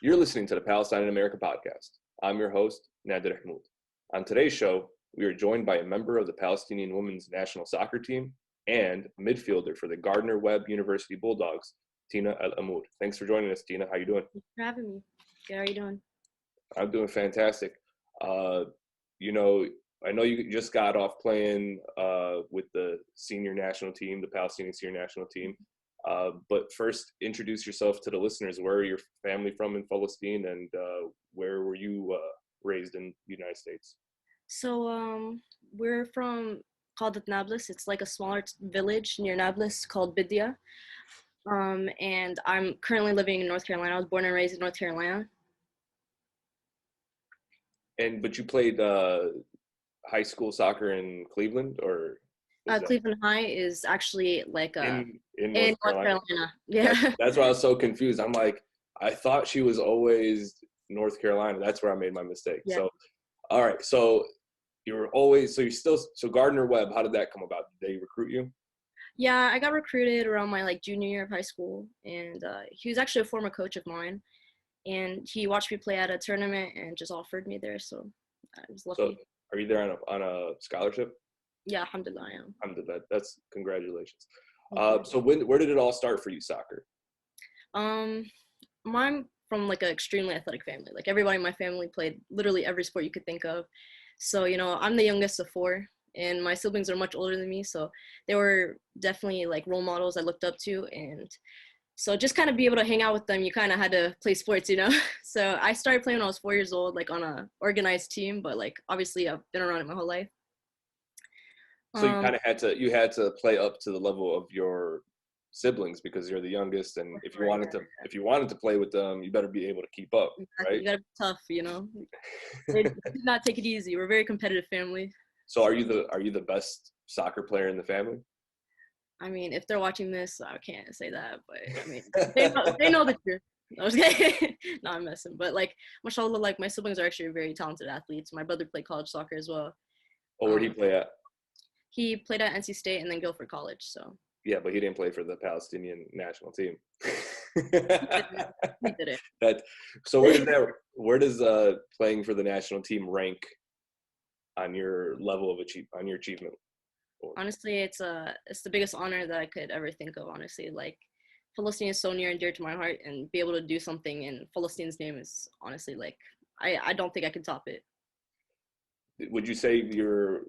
You're listening to the Palestine in America podcast. I'm your host, Nader Hamoud. On today's show, we are joined by a member of the Palestinian women's national soccer team and midfielder for the Gardner-Webb University Bulldogs, Tina El-Amoor. Thanks for joining us, Tina. How you doing? Thanks for having me. Good, how are you doing? I'm doing fantastic. I know you just got off playing with the senior national team, the Palestinian senior national team. But first, introduce yourself to the listeners. Where are your family from in Palestine, and where were you raised in the United States? So we're from called Nablus. It's like a smaller village near Nablus called Bidya. And I'm currently living in North Carolina. I was born and raised in North Carolina. But you played high school soccer in Cleveland, or Cleveland High is actually like in North Carolina. Yeah. That's why I was so confused. I'm like, I thought she was always North Carolina. That's where I made my mistake. Yeah. So, all right. So Gardner-Webb, how did that come about? Did they recruit you? Yeah, I got recruited around my junior year of high school, and he was actually a former coach of mine, and he watched me play at a tournament and just offered me there. So I was lucky. So are you there on a scholarship? Yeah, alhamdulillah, I am. Alhamdulillah. That's congratulations. So where did it all start for you, soccer? I'm from an extremely athletic family. Like everybody in my family played literally every sport you could think of. So, I'm the youngest of four, and my siblings are much older than me. So they were definitely role models I looked up to. And so just kind of be able to hang out with them, you kind of had to play sports, So I started playing when I was 4 years old, on a organized team, but obviously I've been around it my whole life. So you kind of had to play up to the level of your siblings because you're the youngest, and if you wanted to play with them, you better be able to keep up, right? You gotta be tough, They did not take it easy. We're a very competitive family. So are you the best soccer player in the family? I mean, if they're watching this, I can't say that, but I mean, they know the truth. I was kidding. No, I'm messing. But mashallah, my siblings are actually very talented athletes. My brother played college soccer as well. Oh, where'd he play at? He played at NC State and then Guilford College. So. Yeah, but he didn't play for the Palestinian national team. He didn't. So where does playing for the national team rank on your level of achievement? Honestly, it's the biggest honor that I could ever think of. Honestly, Palestine is so near and dear to my heart, and be able to do something in Palestine's name is honestly I don't think I could top it. Would you say your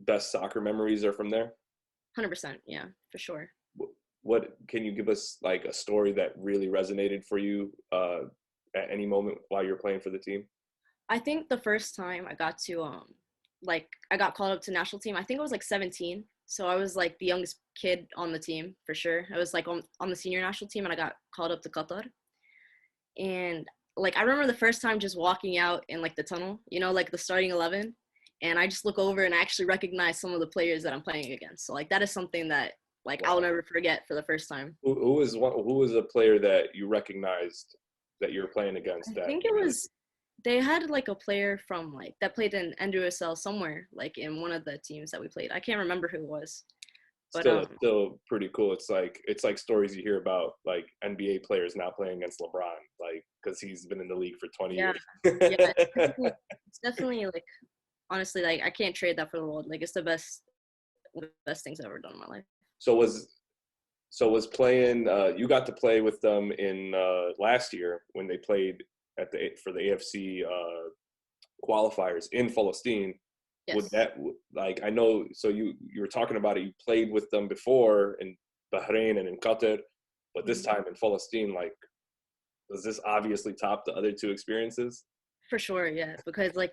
best soccer memories are from there? 100%, yeah, for sure. What can you give us a story that really resonated for you at any moment while you're playing for the team? I think the first time I got to I got called up to national team, I think I was 17. So I was the youngest kid on the team for sure. I was on the senior national team, and I got called up to Qatar. And I remember the first time just walking out in the tunnel, the starting 11. And I just look over and I actually recognize some of the players that I'm playing against. So that is something that Wow. I'll never forget for the first time. Who was a player that you recognized that you were playing against? I think it was, they had a player from that played in NWSL somewhere, in one of the teams that we played. I can't remember who it was. But, still pretty cool. It's like stories you hear about NBA players now playing against LeBron, because he's been in the league for 20 years. Yeah, it's definitely honestly, I can't trade that for the world. It's the best things I've ever done in my life. So was playing, you got to play with them in last year when they played for the AFC qualifiers in Palestine. Yes. Would that I know, so you were talking about it, you played with them before in Bahrain and in Qatar, but this time in Palestine, does this obviously top the other two experiences? For sure, yeah, because I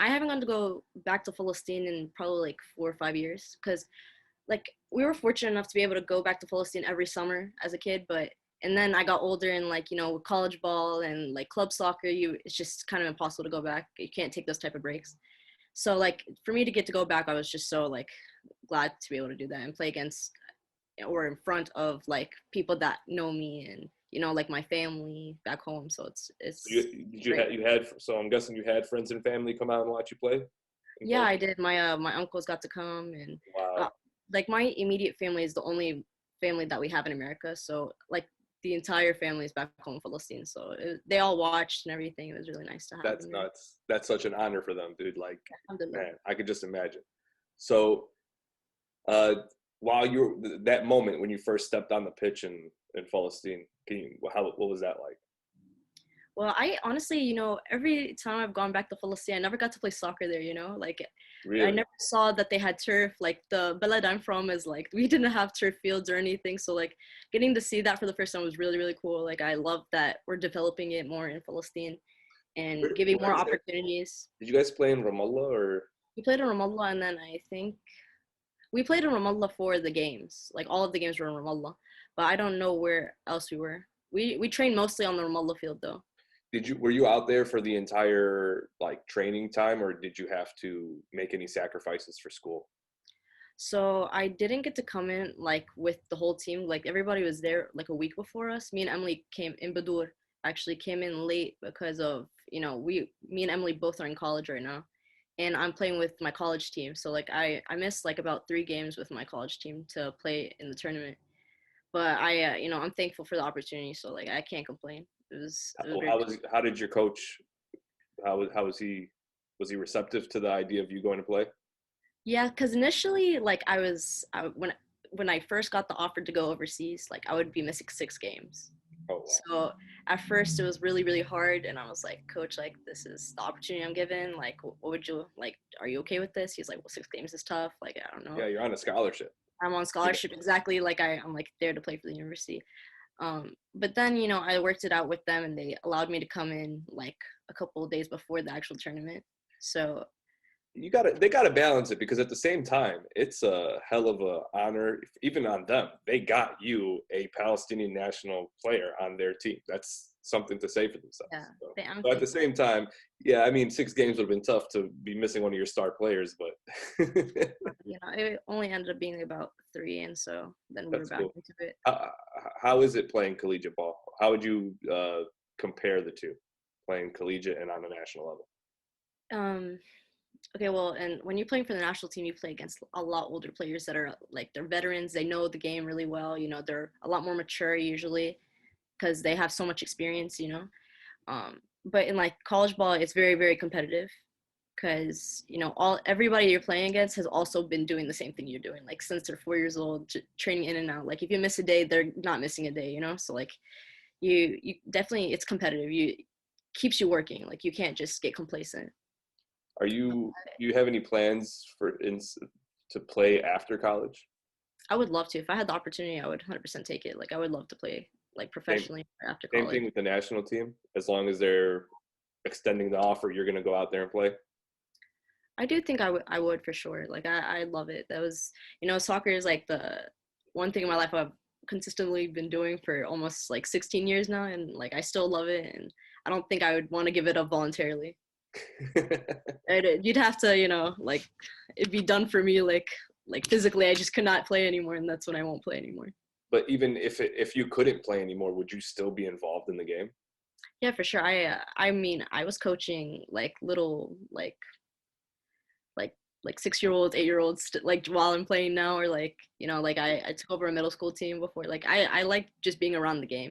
haven't gone to go back to Palestine in probably 4 or 5 years, because we were fortunate enough to be able to go back to Palestine every summer as a kid, and then I got older, and with college ball and club soccer, it's just kind of impossible to go back. You can't take those type of breaks. So for me to get to go back, I was just so glad to be able to do that and play against or in front of people that know me and my family back home. So it's so I'm guessing you had friends and family come out and watch you play? Yeah, I did. My uncles got to come, and wow. My immediate family is the only family that we have in America. So the entire family is back home in Palestine, so they all watched and everything. It was really nice to have That's them there. nuts. That's such an honor for them, dude. Like, Alhamdulillah. man, I could just imagine. So, uh, while you that moment when you first stepped on the pitch in Palestine, what was that like? Well, I honestly, every time I've gone back to Palestine, I never got to play soccer there, Like, I Really? never saw that they had turf. Like, the Beled I'm from is like, we didn't have turf fields or anything. So, like, getting to see that for the first time was really, really cool. Like, I love that we're developing it more in Palestine and giving more Where is it? opportunities. Did you guys play in Ramallah or? We played in Ramallah, and then I think we played in Ramallah for the games. Like, all of the games were in Ramallah. But I don't know where else we were. We trained mostly on the Ramallah field, though. Were you out there for the entire like training time, or did you have to make any sacrifices for school? So I didn't get to come in like with the whole team. Like everybody was there like a week before us. Me and Emily came in Badur actually came in late because of, me and Emily both are in college right now. And I'm playing with my college team. So like I missed like about 3 games with my college team to play in the tournament. But I'm thankful for the opportunity. So like I can't complain. It was very cool. How did your coach? How was he? Was he receptive to the idea of you going to play? Yeah, because initially, like when I first got the offer to go overseas, like I would be missing 6 games. Oh wow. So at first it was really, really hard, and I was like, Coach, like this is the opportunity I'm given. Like, what would you like? Are you okay with this? He's like, well, 6 games is tough. Like, I don't know. Yeah, you're on a scholarship. I'm on scholarship exactly. Like I'm like there to play for the university. But then I worked it out with them, and they allowed me to come in like a couple of days before the actual tournament. So They gotta balance it because at the same time it's a hell of a honor even on them. They got you a Palestinian national player on their team. That's something to say for themselves. yeah, So at the same time, yeah, I mean 6 games would have been tough to be missing one of your star players, but it only ended up being about 3, and so then we were that's back cool. into it. How is it playing collegiate ball? How would you compare the two, playing collegiate and on a national level? Um, okay, well, and when you're playing for the national team, you play against a lot older players that are like they're veterans. They know the game really well. They're a lot more mature usually because they have so much experience. But in like college ball, it's very, very competitive because everybody you're playing against has also been doing the same thing you're doing like since they're 4 years old, training in and out. Like if you miss a day, they're not missing a day. So like you definitely it's competitive. You keeps you working. Like you can't just get complacent. Do you have any plans to play after college? I would love to. If I had the opportunity, I would 100% take it. Like I would love to play like Same, professionally after same college. thing with the national team. As long as they're extending the offer, you're going to go out there and play. I do think I would for sure. Like I love it. That was, soccer is like the one thing in my life I've consistently been doing for almost like 16 years now, and like I still love it, and I don't think I would want to give it up voluntarily. You'd have to, like it'd be done for me like physically. I just could not play anymore, and that's when I won't play anymore. But even if you couldn't play anymore, would you still be involved in the game? Yeah, for sure. I mean, I was coaching like little like like 6-year-olds, 8-year-olds like while I'm playing now, or like like I took over a middle school team before. Like I like just being around the game.